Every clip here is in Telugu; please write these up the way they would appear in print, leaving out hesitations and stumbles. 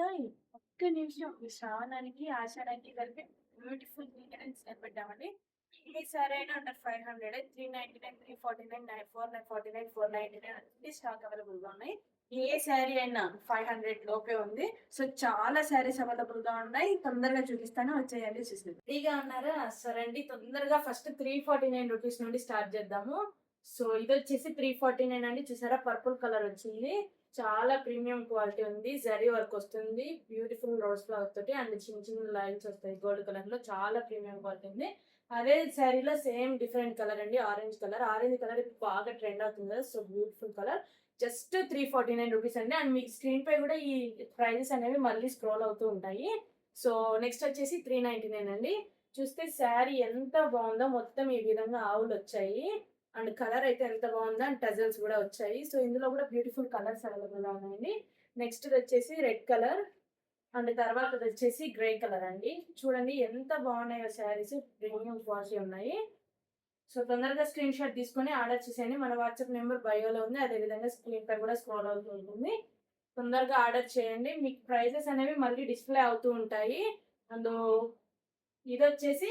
ఒక్క నిమిషం ఈ శ్రావణానికి, ఆషాఢానికి కలిపి బ్యూటిఫుల్ డిజైన్స్ కనిపెట్టామండి. ఏ సారీ అయినా అండర్ 500 399, 349, 449, 499 అన్ని స్టాక్ అవైలబుల్‌గా ఉన్నాయి. ఏ సారీ అయినా 500 లోపే ఉంది. సో, చాలా సారీస్ అవైలబుల్‌గా ఉన్నాయి. తొందరగా చూపిస్తాను వచ్చేయండి చూసేద్దాం. ఫ్రీగా ఉన్నారా? సరే అండి. తొందరగా ఫస్ట్ 349 రూపీస్ నుండి స్టార్ట్ చేద్దాము. సో, ఇదొచ్చేసి 349 అండి. చూసారా పర్పుల్ కలర్ వచ్చింది. చాలా ప్రీమియం క్వాలిటీ ఉంది. జరీ వర్క్ వస్తుంది. బ్యూటిఫుల్ రోజ్ ఫ్లవర్ తోటి అండ్ చిన్న చిన్న లైన్స్ వస్తాయి గోల్డ్ కలర్ లో. చాలా ప్రీమియం క్వాలిటీ ఉంది. అదే శారీలో సేమ్ డిఫరెంట్ కలర్ అండి. Orange colour. ఆరెంజ్ కలర్ ఇప్పుడు బాగా ట్రెండ్ అవుతుంది కదా. So beautiful colour. Just 349 rupees అండి. అండ్ మీకు స్క్రీన్ పై కూడా ఈ ప్రైజెస్ అనేవి మళ్ళీ స్క్రోల్ అవుతూ ఉంటాయి. సో నెక్స్ట్ వచ్చేసి 399 అండి. చూస్తే శారీ ఎంత బాగుందో, మొత్తం ఈ విధంగా ఆవులు వచ్చాయి. అండ్ కలర్ అయితే ఎంత బాగుందో, అండ్ టజల్స్ కూడా వచ్చాయి. సో ఇందులో కూడా బ్యూటిఫుల్ కలర్స్ అవైలబుల్ గా ఉన్నాయండి. నెక్స్ట్ వచ్చేసి రెడ్ కలర్ అండ్ తర్వాత వచ్చేసి గ్రే కలర్ అండి. చూడండి ఎంత బాగున్నాయో శారీస్. ప్రీమియం క్వాలిటీ ఉన్నాయి. సో తొందరగా స్క్రీన్ షాట్ తీసుకొని ఆర్డర్ చేసేయండి. మన వాట్సాప్ నెంబర్ బయోలో ఉంది. అదే విధంగా స్క్రీన్ పై కూడా స్క్రోల్ అవుతూ ఉంటుంది. తొందరగా ఆర్డర్ చేయండి. మీకు ప్రైజెస్ అనేవి మళ్ళీ డిస్ప్లే అవుతూ ఉంటాయి. అండ్ ఇది వచ్చేసి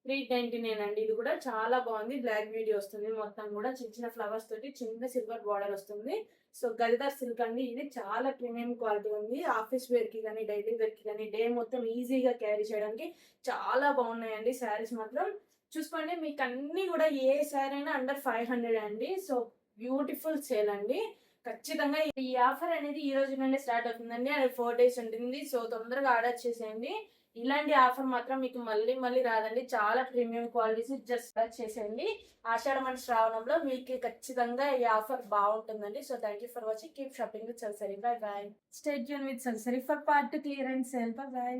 399 అండి. ఇది కూడా చాలా బాగుంది. బ్లాక్ బ్యూటీ వస్తుంది. మొత్తం కూడా చిన్న చిన్న ఫ్లవర్స్ తోటి చిన్న సిల్వర్ బార్డర్ వస్తుంది. సో గదిదార్ సిల్క్ అండి. ఇది చాలా ప్రీమియం క్వాలిటీ ఉంది. ఆఫీస్ వేర్ కి కానీ, డైలీ వేర్ కి కానీ, డే మొత్తం ఈజీగా క్యారీ చేయడానికి చాలా బాగున్నాయండి శారీస్ మాత్రం. చూసుకోండి, మీకు అన్ని కూడా ఏ శారీ అయినా అండర్ 500 అండి. సో బ్యూటిఫుల్ సేల్ అండి. ఖచ్చితంగా ఈ ఆఫర్ అనేది ఈ రోజు నుండి స్టార్ట్ అవుతుందండి. అది 4 days ఉంటుంది. సో తొందరగా ఆర్డర్ చేసేయండి. ఇలాంటి ఆఫర్ మాత్రం మీకు మళ్ళీ మళ్ళీ రాదండి. చాలా ప్రీమియం క్వాలిటీస్ జస్ట్ చేసేయండి. ఆషాఢం అండ్ శ్రావణంలో మీకు ఖచ్చితంగా ఈ ఆఫర్ బాగుంటుందండి. So thank you for watching. Keep shopping with సల్సరీ. Bye bye. Stay tune with సల్సరీ for part 2 clearance sale. Bye by.